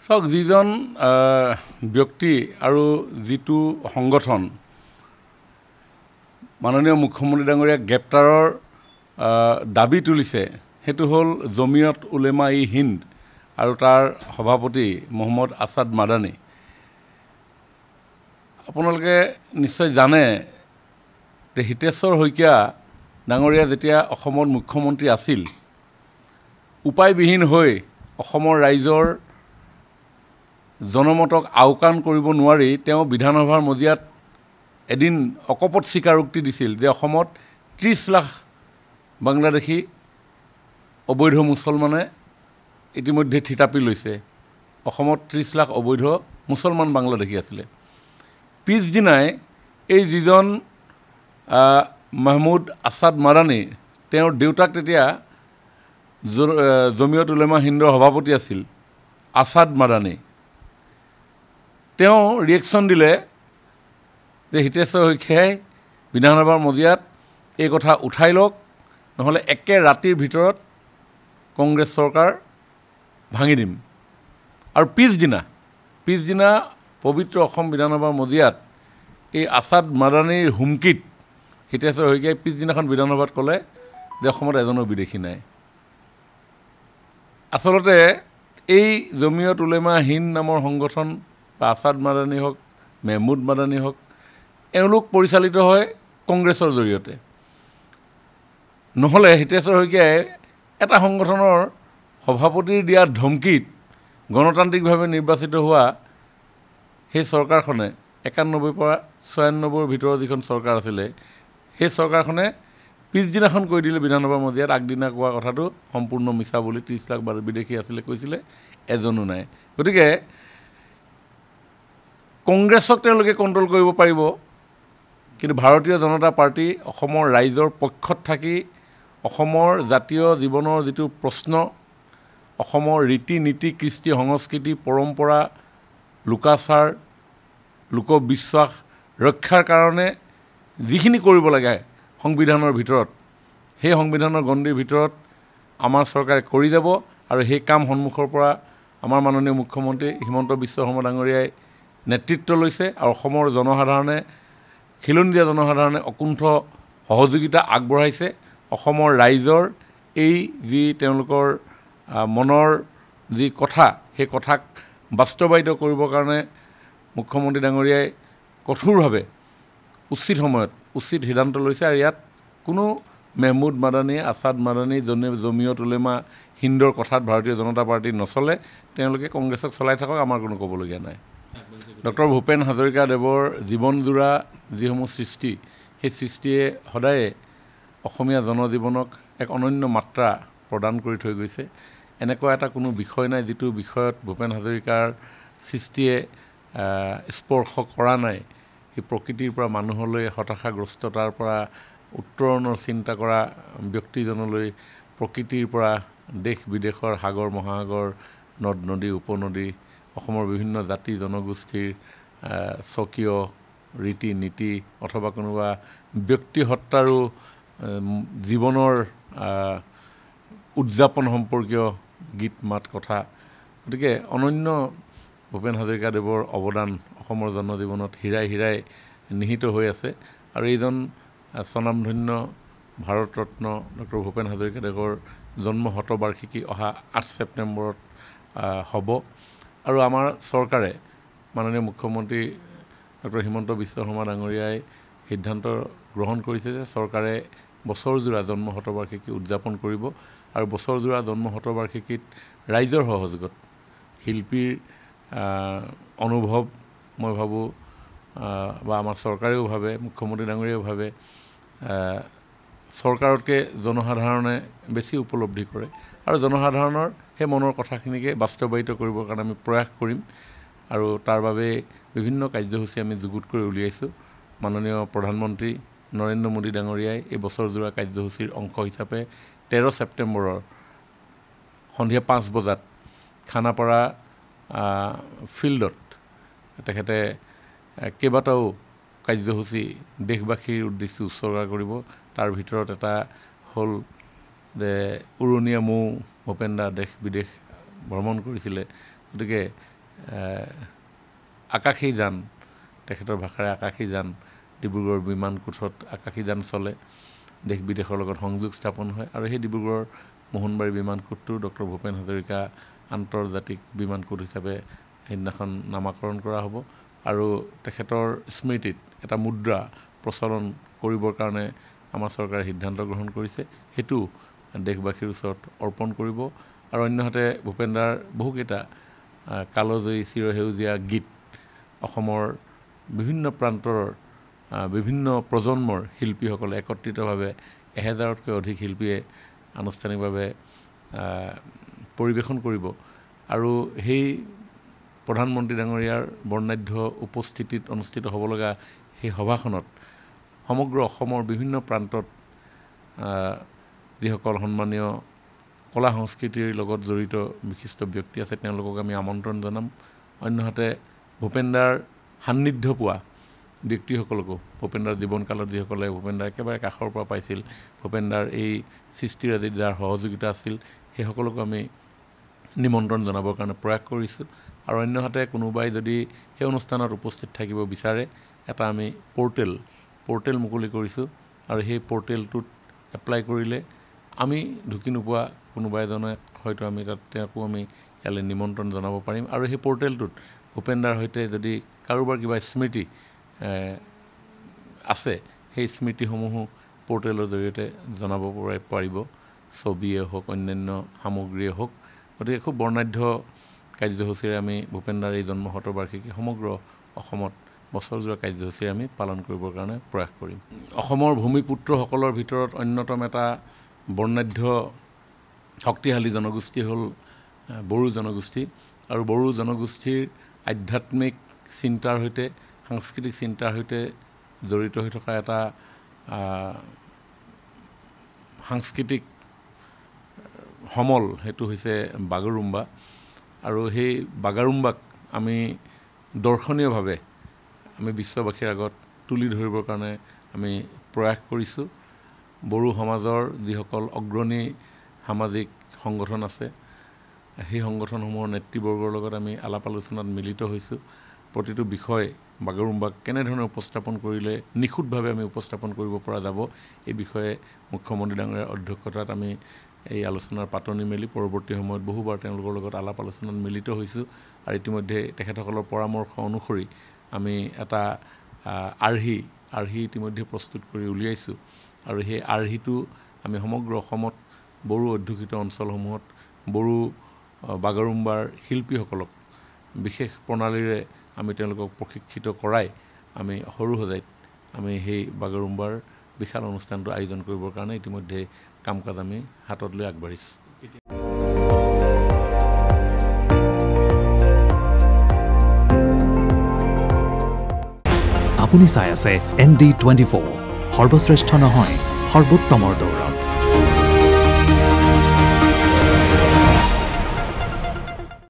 চাওক যিজন ব্যক্তি আৰু যিটো সংগঠন মাননীয় মুখ্যমন্ত্ৰী ডাঙৰীয়াক গ্ৰেপ্তাৰৰ দাবী তুলিছে সেইটো হ'ল জমিয়ত উলেমা ই হিন্দ আৰু তাৰ সভাপতি মহম্মদ আছাদ মাদানী। আপোনালোকে নিশ্চয় জানে যে হিতেশ্বৰ শইকীয়া ডাঙৰীয়া যেতিয়া অসমৰ মুখ্যমন্ত্ৰী আছিল, উপায়বিহীন হৈ অসমৰ ৰাইজৰ জনমতক আওকাণ কৰিব নোৱাৰি তেওঁ বিধানসভাৰ মজিয়াত এদিন অকপট স্বীকাৰোক্তি দিছিল যে অসমত ৩০ লাখ বাংলাদেশী অবৈধ মুছলমানে ইতিমধ্যে থিতাপি লৈছে। অসমত ৩০ লাখ অবৈধ মুছলমান বাংলাদেশী আছিলে। পিছদিনাই এই যিজন মাহমুদ আছাদ মাদানী, তেওঁৰ দেউতাক তেতিয়া জমিয়ত উলেমা হিন্দৰ সভাপতি আছিল আছাদ মাদানী, তেওঁ ৰিয়েকশ্যন দিলে যে হিতেশ্বৰ শইকীয়াই বিধানসভাৰ মজিয়াত এই কথা উঠাই লওক, নহ'লে একে ৰাতিৰ ভিতৰত কংগ্ৰেছ চৰকাৰ ভাঙি দিম। আৰু পিছদিনা পবিত্ৰ অসম বিধানসভাৰ মজিয়াত এই আছাদ মাদানীৰ হুমকিত হিতেশ্বৰ শইকীয়াই পিছদিনাখন বিধানসভাত ক'লে যে অসমত এজনো বিদেশী নাই। আচলতে এই জমিয়ত উলেমা হিন্দ নামৰ সংগঠন বা আছাদ মাদানী হওক, মেহমুদ মাদানী হওক, এওঁলোক পৰিচালিত হয় কংগ্ৰেছৰ জৰিয়তে। নহ'লে হিতেশ্বৰ শইকীয়াই এটা সংগঠনৰ সভাপতিৰ দিয়া ধমকিত গণতান্ত্ৰিকভাৱে নিৰ্বাচিত হোৱা সেই চৰকাৰখনে ৯১ পৰা ৯৬ৰ ভিতৰত যিখন চৰকাৰ আছিলে, সেই চৰকাৰখনে পিছদিনাখন কৈ দিলে বিধানসভাৰ মজিয়াত আগদিনা কোৱা কথাটো সম্পূৰ্ণ মিছা বুলি, ৩০ লাখ বিদেশী আছিলে কৈছিলে, এজনো নাই। গতিকে কংগ্ৰেছক তেওঁলোকে কণ্ট্ৰল কৰিব পাৰিব, কিন্তু ভাৰতীয় জনতা পাৰ্টি অসমৰ ৰাইজৰ পক্ষত থাকি অসমৰ জাতীয় জীৱনৰ যিটো প্ৰশ্ন, অসমৰ ৰীতি নীতি কৃষ্টি সংস্কৃতি পৰম্পৰা লোকাচাৰ লোকবিশ্বাস ৰক্ষাৰ কাৰণে যিখিনি কৰিব লাগে সংবিধানৰ ভিতৰত, সেই সংবিধানৰ গণ্ডিৰ ভিতৰত আমাৰ চৰকাৰে কৰি যাব। আৰু সেই কাম সন্মুখৰ পৰা আমাৰ মাননীয় মুখ্যমন্ত্ৰী হিমন্ত বিশ্ব শৰ্মা ডাঙৰীয়াই নেতৃত্ব লৈছে আৰু অসমৰ জনসাধাৰণে, খিলঞ্জীয়া জনসাধাৰণে অকুণ্ঠ সহযোগিতা আগবঢ়াইছে। অসমৰ ৰাইজৰ এই যি তেওঁলোকৰ মনৰ যি কথা, সেই কথাক বাস্তৱায়িত কৰিবৰ কাৰণে মুখ্যমন্ত্ৰী ডাঙৰীয়াই কঠোৰভাৱে উচিত সময়ত উচিত সিদ্ধান্ত লৈছে। আৰু ইয়াত কোনো মেহমুদ মাদানী, আছাদ মাদানী, জমিয়ত উলেমা হিন্দৰ কথাত ভাৰতীয় জনতা পাৰ্টি নচলে। তেওঁলোকে কংগ্ৰেছক চলাই থাকক, আমাৰ কোনো ক'বলগীয়া নাই। ডক্টৰ ভূপেন হাজৰিকাদেৱৰ জীৱনজোৰা যিসমূহ সৃষ্টি, সেই সৃষ্টিয়ে সদায়ে অসমীয়া জনজীৱনক এক অনন্য মাত্ৰা প্ৰদান কৰি থৈ গৈছে। এনেকুৱা এটা কোনো বিষয় নাই যিটো বিষয়ত ভূপেন হাজৰিকাৰ সৃষ্টিয়ে স্পৰ্শ কৰা নাই। সেই প্ৰকৃতিৰ পৰা মানুহলৈ, হতাশাগ্ৰস্ততাৰ পৰা উত্তৰণৰ চিন্তা কৰা ব্যক্তিজনলৈ, প্ৰকৃতিৰ পৰা দেশ বিদেশৰ সাগৰ মহাসাগৰ, নদ নদী উপনদী, অসমৰ বিভিন্ন জাতি জনগোষ্ঠীৰ স্বকীয় ৰীতি নীতি অথবা কোনোবা ব্যক্তি হত্যাৰো জীৱনৰ উদযাপন সম্পৰ্কীয় গীত মাত কথা। গতিকে অনন্য ভূপেন হাজৰিকাদেৱৰ অৱদান অসমৰ জনজীৱনত হীৰাই হীৰাই নিহিত হৈ আছে। আৰু এইজন স্বনামধন্য ভাৰতৰত্ন ডক্টৰ ভূপেন হাজৰিকাদেৱৰ জন্ম শতবাৰ্ষিকী অহা ৮ ছেপ্টেম্বৰত হ'ব। আৰু আমাৰ চৰকাৰে, মাননীয় মুখ্যমন্ত্ৰী ডক্টৰ হিমন্ত বিশ্ব শৰ্মা ডাঙৰীয়াই সিদ্ধান্ত গ্ৰহণ কৰিছে যে চৰকাৰে বছৰজোৰা জন্ম শতবাৰ্ষিকী উদযাপন কৰিব। আৰু বছৰজোৰা জন্ম শতবাৰ্ষিকীত ৰাইজৰ সহযোগত শিল্পীৰ অনুভৱ, মই ভাবোঁ বা আমাৰ চৰকাৰেও ভাবে, মুখ্যমন্ত্ৰী ডাঙৰীয়াও ভাবে, চৰকাৰতকৈ জনসাধাৰণে বেছি উপলব্ধি কৰে। আৰু জনসাধাৰণৰ সেই মনৰ কথাখিনিকে বাস্তৱায়িত কৰিবৰ কাৰণে আমি প্ৰয়াস কৰিম। আৰু তাৰ বাবে বিভিন্ন কাৰ্যসূচী আমি যুগুত কৰি উলিয়াইছোঁ। মাননীয় প্ৰধানমন্ত্ৰী নৰেন্দ্ৰ মোদী ডাঙৰীয়াই এই বছৰজোৰা কাৰ্যসূচীৰ অংশ হিচাপে 13 ছেপ্টেম্বৰৰ সন্ধিয়া 5 বজাত খানাপাৰা ফিল্ডত তেখেতে কেইবাটাও কাৰ্যসূচী দেশবাসীৰ উদ্দেশ্যে উৎসৰ্গা কৰিব। তাৰ ভিতৰত এটা হ'ল যে উৰণীয়া মৌ ভূপেন দা দেশ বিদেশ ভ্ৰমণ কৰিছিলে। গতিকে আকাশী যান তেখেতৰ ভাষাৰে আকাশী যান ডিব্ৰুগড় বিমান কোঠত আকাশী যান চলে দেশ বিদেশৰ লগত সংযোগ স্থাপন হয় আৰু সেই ডিব্ৰুগড়ৰ মোহনবাৰী বিমান কোঠটো ডক্টৰ ভূপেন হাজৰিকা আন্তৰ্জাতিক বিমান কোঠ হিচাপে সেইদিনাখন নামাকৰণ কৰা হ'ব আৰু তেখেতৰ স্মৃতিত এটা মুদ্ৰা প্ৰচলন কৰিবৰ কাৰণে আমাৰ চৰকাৰে সিদ্ধান্ত গ্ৰহণ কৰিছে সেইটো দেশবাসীৰ ওচৰত অৰ্পণ কৰিব আৰু অন্যহাতে ভূপেনদাৰ বহুকেইটা কালজয়ী চিৰসেউজীয়া গীত অসমৰ বিভিন্ন প্ৰান্তৰ বিভিন্ন প্ৰজন্মৰ শিল্পীসকলে একত্ৰিতভাৱে 1000তকৈ অধিক শিল্পীয়ে আনুষ্ঠানিকভাৱে পৰিৱেশন কৰিব আৰু সেই প্ৰধানমন্ত্ৰী ডাঙৰীয়াৰ বৰ্ণাঢ্য উপস্থিতিত অনুষ্ঠিত হ'ব লগা সেই সভাখনত সমগ্ৰ অসমৰ বিভিন্ন প্ৰান্তত যিসকল সন্মানীয় কলা সংস্কৃতিৰ লগত জড়িত বিশিষ্ট ব্যক্তি আছে তেওঁলোকক আমি আমন্ত্ৰণ জনাম অন্যহাতে ভূপেনদাৰ সান্নিধ্য পোৱা ব্যক্তিসকলকো ভূপেনদাৰ জীৱনকালত যিসকলে ভূপেনদাৰ একেবাৰে কাষৰ পৰা পাইছিল ভূপেনদাৰ এই সৃষ্টিৰাজিত যাৰ সহযোগিতা আছিল সেই সকলকো আমি নিমন্ত্ৰণ জনাবৰ কাৰণে প্ৰয়াস কৰিছোঁ আৰু অন্যহাতে কোনোবাই যদি সেই অনুষ্ঠানত উপস্থিত থাকিব বিচাৰে এটা আমি পৰ্টেল মুকলি কৰিছোঁ আৰু সেই পৰ্টেলটোত এপ্লাই কৰিলে আমি ঢুকি নোপোৱা কোনোবা এজনে হয়তো আমি তাত তেওঁকো আমি ইয়ালৈ নিমন্ত্ৰণ জনাব পাৰিম আৰু সেই পৰ্টেলটোত ভূপেনদাৰ সৈতে যদি কাৰোবাৰ কিবা স্মৃতি আছে সেই স্মৃতিসমূহো পৰ্টেলৰ জৰিয়তে জনাব পাৰিব ছবিয়ে হওক অন্যান্য সামগ্ৰীয়ে হওক গতিকে খুব বৰ্ণাঢ্য কাৰ্যসূচীৰে আমি ভূপেনদাৰ এই জন্ম শতবাৰ্ষিকী সমগ্ৰ অসমত বছৰজোৰা কাৰ্যসূচীৰে আমি পালন কৰিবৰ কাৰণে প্ৰয়াস কৰিম অসমৰ ভূমিপুত্ৰসকলৰ ভিতৰত অন্যতম এটা বৰ্ণাঢ্য শক্তিশালী জনগোষ্ঠী হ'ল বড়ো জনগোষ্ঠী আৰু বড়ো জনগোষ্ঠীৰ আধ্যাত্মিক চিন্তাৰ সৈতে সাংস্কৃতিক চিন্তাৰ সৈতে জড়িত হৈ থকা এটা সাংস্কৃতিক সমল সেইটো হৈছে বাগৰুম্বা আৰু সেই বাগৰুম্বাক আমি দৰ্শনীয়ভাৱে আমি বিশ্ববাসীৰ আগত তুলি ধৰিবৰ কাৰণে আমি প্ৰয়াস কৰিছোঁ বড়ো সমাজৰ যিসকল অগ্ৰণী সামাজিক সংগঠন আছে সেই সংগঠনসমূহৰ নেতৃবৰ্গৰ লগত আমি আলাপ আলোচনাত মিলিত হৈছোঁ প্ৰতিটো বিষয় বাগৰুম্বাক কেনেধৰণে উপস্থাপন কৰিলে নিখুঁতভাৱে আমি উপস্থাপন কৰিব পৰা যাব এই বিষয়ে মুখ্যমন্ত্ৰী ডাঙৰীয়াৰ অধ্যক্ষতাত আমি এই আলোচনাৰ পাতনি মেলি পৰৱৰ্তী সময়ত বহুবাৰ তেওঁলোকৰ লগত আলাপ আলোচনাত মিলিত হৈছোঁ আৰু ইতিমধ্যে তেখেতসকলৰ পৰামৰ্শ অনুসৰি আমি এটা আৰ্হি ইতিমধ্যে প্ৰস্তুত কৰি উলিয়াইছোঁ আৰু সেই আৰ্হিটো আমি সমগ্ৰ অসমত বড়ো অধ্যুষিত অঞ্চলসমূহত বড়ো বাগৰুম্বাৰ শিল্পীসকলক বিশেষ প্ৰণালীৰে আমি তেওঁলোকক প্ৰশিক্ষিত কৰাই আমি সৰু সজাইত আমি সেই বাগৰুম্বাৰ বিশাল অনুষ্ঠানটো আয়োজন কৰিবৰ কাৰণে ইতিমধ্যে কাম কাজ আমি হাতত লৈ আগবাঢ়িছোঁ আপুনি চাই আছে ND24 সৰ্বশ্ৰেষ্ঠ নহয় সৰ্বোত্তমৰ দৌৰ